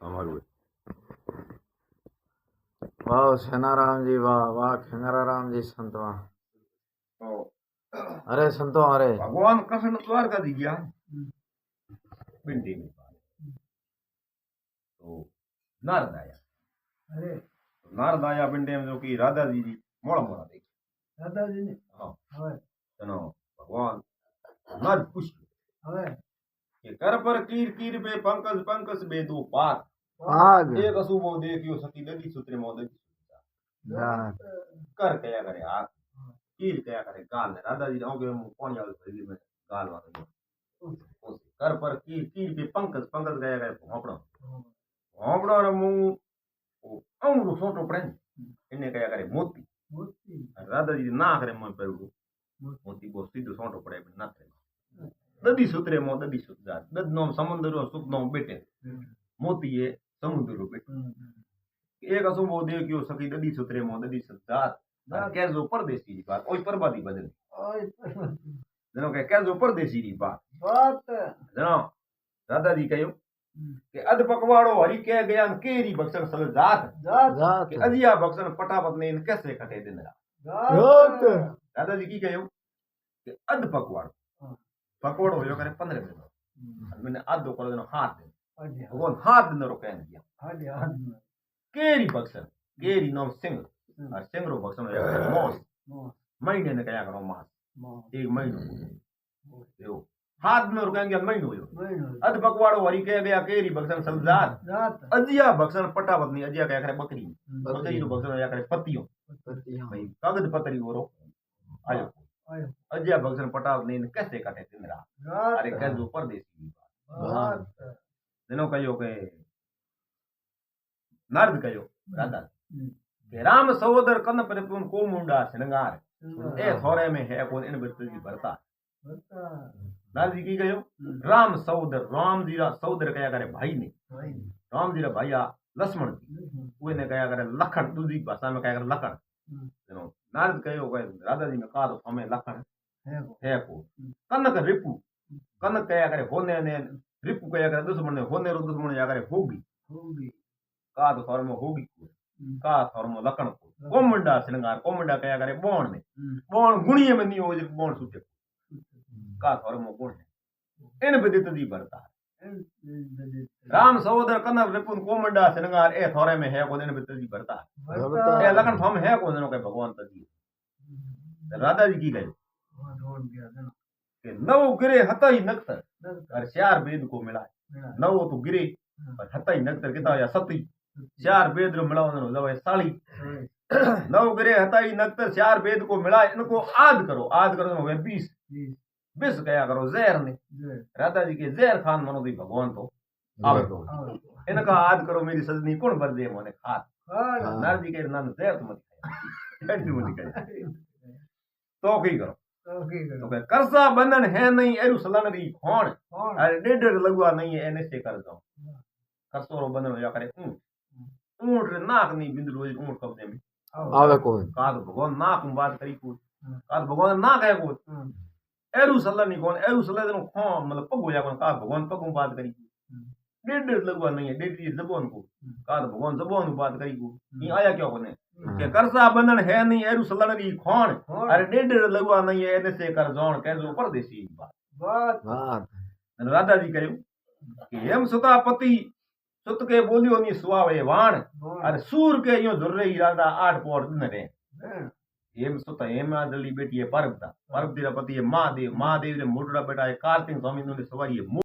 અમારું वाह सेनाराम जी वाह वाह खेंगराराम जी संत वाह तो अरे संतो अरे भगवान कृष्ण द्वारका दी गया पिंडी में तो नारद आया। अरे तो नारद आया पिंडी में जो कि राधा जी मोड़ा मोड़ा देखी दादाजी ने हाँ હવે चलो भगवान नारद पूछ હવે कि कर पर कीर कीर बे पंकज पंकज बे दो पार आग एक अशुभो देखियो सती ददी सूत्रे मोदती यार कर कया करे हाथ कीर कया करे गाल ने राधा जी ने होगे पानी वाले भरी में गाल वाले कर पर कीर कीर बे पंकज पंकज कया करे भोपड़ा भोपड़ा रे मुंह अंगरू सोटो पड़े इन्हें कया करे मोती મૂર્તિ राधा जी ना करे मुंह पे मोती को सीधो सोटो पड़े ना करे ददी सूत्रे मो ददी सूत्र दद नो समुद्र रो सुख नो बेटे मोती ये समुद्र रो बेटे एक असुभो देखियो सखी ददी सूत्रे मो ददी सूत्र के जो परदेसी की बात ओई परबादी बदल ઓય जनो के जो परदेसी की बात વાત जनो राधा जी कहो कि अध पकवाड़ो हरि कह गया केरी बक्सन सल जात જાત जात कि अजिया बक्सन पटापत ने इन कैसे कटे दिन रात જાત राधा जी की कहो कि अध पकवाड़ो पकवाड़ो यो करे 15 दिन मैंने आधो कर देनो हाथ दिन આજે भगवान हाथ दिन रो कह दिया આજે હાથ केरी बक्सन केरी नाम सिंह और सिंह रो बक्सन यो करे मौस महीने ने कया करो मास एक महीनो यो हाथ दिन रो कह गया महीनो यो अध पकवाड़ो हरि कह गया केरी बक्सन सल जात જાત अजिया बक्सन पटापत नहीं अजिया क्या करे बकरी बकरी रो बक्सन या करे पतियो भाई कागज पतरी गोरो आयो આયો अजिया बक्सन पटापत नहीं इन कैसे कटे दिन रात अरे જાત कह जो परदेसी વાત दिनों कहो के नारद कहो राधा के राम सहोदर कन पर तुम को मुंडा श्रृंगार ए थोरे में है कौन इन बत्ती की भरता બતા नारद जी की कहो राम सहोदर राम जी रा सहोदर कया करे भाई ने ભાઈ राम जी रा भाईया लक्ष्मण जी वे ने कया करे लखन दूसरी भाषा में कया करे लखन दिनों नारद कहो के राधा जी में कहा तो हमें लखन હે है को कनक रिपु कनक कया करे होने ने रिपु कया करे दुश्मन ने होने रो दुश्मन या करे होगी હોગી का तो थोर में होगी का थोर में लखन को कोमंडा श्रृंगार कोमंडा कया करे बोण में बोण गुणिये में नहीं हो जे बोण सुटे का थोर में गुण है इन विदित दी भरता राम सहोदर कनक रिपुन कोमंडा श्रृंगार ए थोरे में है को इन विदित दी भरता ए लखन थम है को जनो के भगवान तजी राधा जी की गई રોડ ગયા જનો कि नव गिरे हतई नक्तर और चार वेद को मिला नव तो गिरे और हतई नक्तर किता या सती चार वेद रो मिला उन्होंने जब साली नव गिरे हतई नक्तर चार वेद को मिला इनको आद करो तो हो गए 20 विष गया करो जहर ने राधा जी के जहर खान मनो दी भगवान तो आवे तो इनका आद करो मेरी सजनी कौन भर दे मोने खात नारद जी के नाम जहर तो मत खाया मत खाया तो की करो ઓકે तो कहे करसा बंधन है नहीं एरु सलन री खोण કોણ अरे डेढ़ लगवा नहीं है एने से कर जाओ करसोरो बंधन हो जा करे ऊंट ऊंट रे नाक नहीं बिंद रोज ऊंट कब्जे में आवे कोई का तो भगवान नाक में बात करी को का तो भगवान नाक है को एरु सलन नहीं कौन एरु सलन नो खो मतलब पगो या कौन का भगवान पगो बात करी डेढ़ लगवा नहीं है डेढ़ जबान को का तो भगवान जबान में बात करी को ये आया क्या कोने के करसा बंधन है नहीं एरु सलन री खोण अरे डेढ़ लगवा नहीं है एने से कर जोण के जो परदेसी बात વાત बात राधा जी कहो कि हेम सुतापति सुत के बोलियो नी सुआवे वाण अरे सूर के यो झुर्रे ही राधा 8 पोर दिन रे हेम सुत हेम जल्दी बेटी है परबता परबती रा पति है महादेव महादेव रे मोटड़ा बेटा है कार्तिक स्वामी ने सवारी है